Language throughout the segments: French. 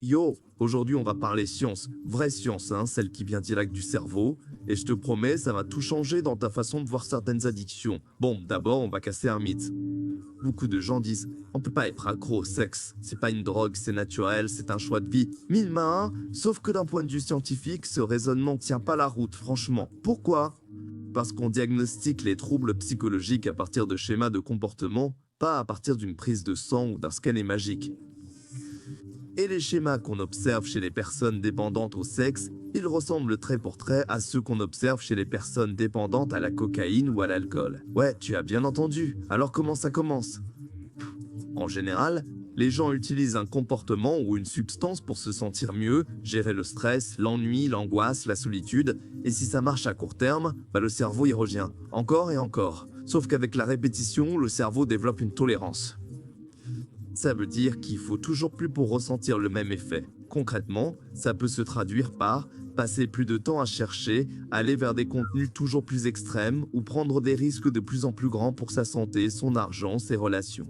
Yo, aujourd'hui on va parler science, vraie science, hein, celle qui vient direct du cerveau, et je te promets, ça va tout changer dans ta façon de voir certaines addictions. Bon, d'abord on va casser un mythe. Beaucoup de gens disent, on peut pas être accro au sexe, c'est pas une drogue, c'est naturel, c'est un choix de vie. Mille mains, hein, sauf que d'un point de vue scientifique, ce raisonnement tient pas la route, franchement. Pourquoi? Parce qu'on diagnostique les troubles psychologiques à partir de schémas de comportement, pas à partir d'une prise de sang ou d'un scanner magique. Et les schémas qu'on observe chez les personnes dépendantes au sexe, ils ressemblent trait pour trait à ceux qu'on observe chez les personnes dépendantes à la cocaïne ou à l'alcool. Ouais, tu as bien entendu. Alors comment ça commence? En général, les gens utilisent un comportement ou une substance pour se sentir mieux, gérer le stress, l'ennui, l'angoisse, la solitude, et si ça marche à court terme, le cerveau y revient, encore et encore. Sauf qu'avec la répétition, le cerveau développe une tolérance. Ça veut dire qu'il faut toujours plus pour ressentir le même effet. Concrètement, ça peut se traduire par passer plus de temps à chercher, aller vers des contenus toujours plus extrêmes ou prendre des risques de plus en plus grands pour sa santé, son argent, ses relations.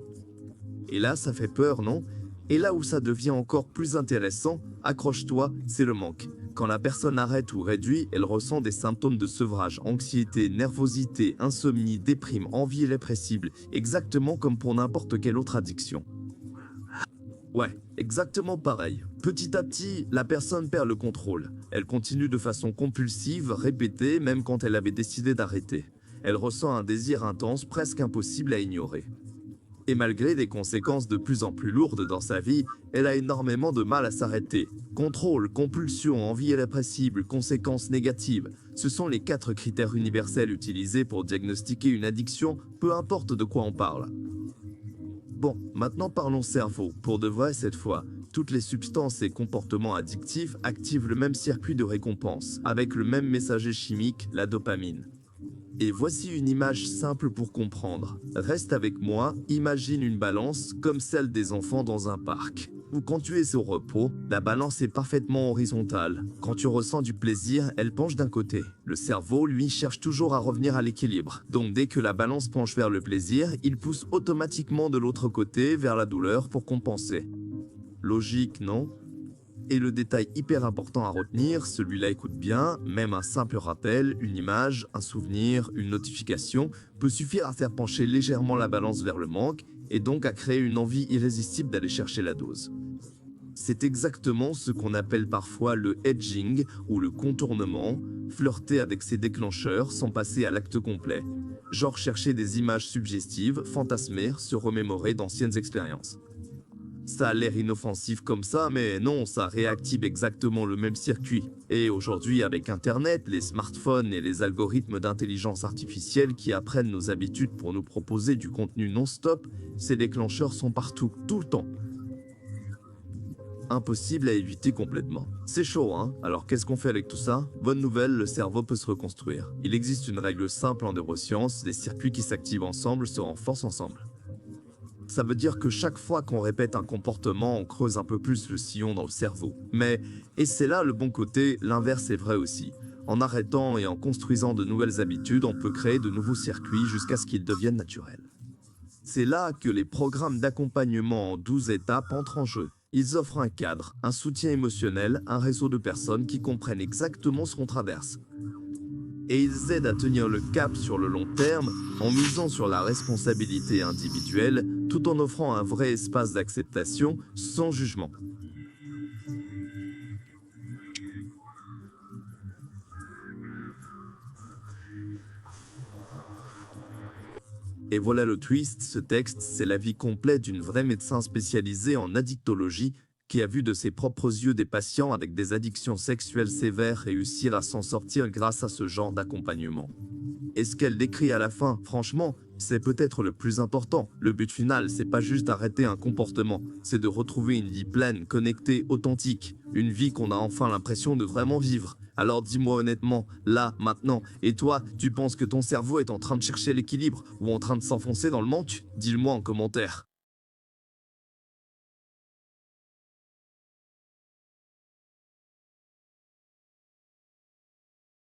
Et là, ça fait peur, non? Et là où ça devient encore plus intéressant, accroche-toi, c'est le manque. Quand la personne arrête ou réduit, elle ressent des symptômes de sevrage, anxiété, nervosité, insomnie, déprime, envie irrépressible, exactement comme pour n'importe quelle autre addiction. Ouais, exactement pareil. Petit à petit, la personne perd le contrôle. Elle continue de façon compulsive, répétée, même quand elle avait décidé d'arrêter. Elle ressent un désir intense, presque impossible à ignorer. Et malgré des conséquences de plus en plus lourdes dans sa vie, elle a énormément de mal à s'arrêter. Contrôle, compulsion, envie irrépressible, conséquences négatives, ce sont les 4 critères universels utilisés pour diagnostiquer une addiction, peu importe de quoi on parle. Bon, maintenant parlons cerveau, pour de vrai cette fois. Toutes les substances et comportements addictifs activent le même circuit de récompense, avec le même messager chimique, la dopamine. Et voici une image simple pour comprendre. Reste avec moi, imagine une balance comme celle des enfants dans un parc. Ou quand tu es au repos, la balance est parfaitement horizontale. Quand tu ressens du plaisir, elle penche d'un côté. Le cerveau, lui, cherche toujours à revenir à l'équilibre. Donc dès que la balance penche vers le plaisir, il pousse automatiquement de l'autre côté vers la douleur pour compenser. Logique, non? Et le détail hyper important à retenir, celui-là écoute bien, même un simple rappel, une image, un souvenir, une notification peut suffire à faire pencher légèrement la balance vers le manque et donc à créer une envie irrésistible d'aller chercher la dose. C'est exactement ce qu'on appelle parfois le hedging ou le contournement, flirter avec ses déclencheurs sans passer à l'acte complet. Genre chercher des images suggestives, fantasmer, se remémorer d'anciennes expériences. Ça a l'air inoffensif comme ça, mais non, ça réactive exactement le même circuit. Et aujourd'hui, avec Internet, les smartphones et les algorithmes d'intelligence artificielle qui apprennent nos habitudes pour nous proposer du contenu non-stop, ces déclencheurs sont partout, tout le temps. Impossible à éviter complètement. C'est chaud, hein? Alors qu'est-ce qu'on fait avec tout ça? Bonne nouvelle, le cerveau peut se reconstruire. Il existe une règle simple en neurosciences, les circuits qui s'activent ensemble se renforcent ensemble. Ça veut dire que chaque fois qu'on répète un comportement, on creuse un peu plus le sillon dans le cerveau. Mais, et c'est là le bon côté, l'inverse est vrai aussi. En arrêtant et en construisant de nouvelles habitudes, on peut créer de nouveaux circuits jusqu'à ce qu'ils deviennent naturels. C'est là que les programmes d'accompagnement en 12 étapes entrent en jeu. Ils offrent un cadre, un soutien émotionnel, un réseau de personnes qui comprennent exactement ce qu'on traverse. Et ils aident à tenir le cap sur le long terme en misant sur la responsabilité individuelle tout en offrant un vrai espace d'acceptation sans jugement. Et voilà le twist, ce texte, c'est l'avis complet d'une vraie médecin spécialisée en addictologie qui a vu de ses propres yeux des patients avec des addictions sexuelles sévères réussir à s'en sortir grâce à ce genre d'accompagnement. Et ce qu'elle décrit à la fin, franchement, c'est peut-être le plus important. Le but final, c'est pas juste d'arrêter un comportement, c'est de retrouver une vie pleine, connectée, authentique. Une vie qu'on a enfin l'impression de vraiment vivre. Alors dis-moi honnêtement, là, maintenant, et toi, tu penses que ton cerveau est en train de chercher l'équilibre ou en train de s'enfoncer dans le manque? Dis-le moi en commentaire.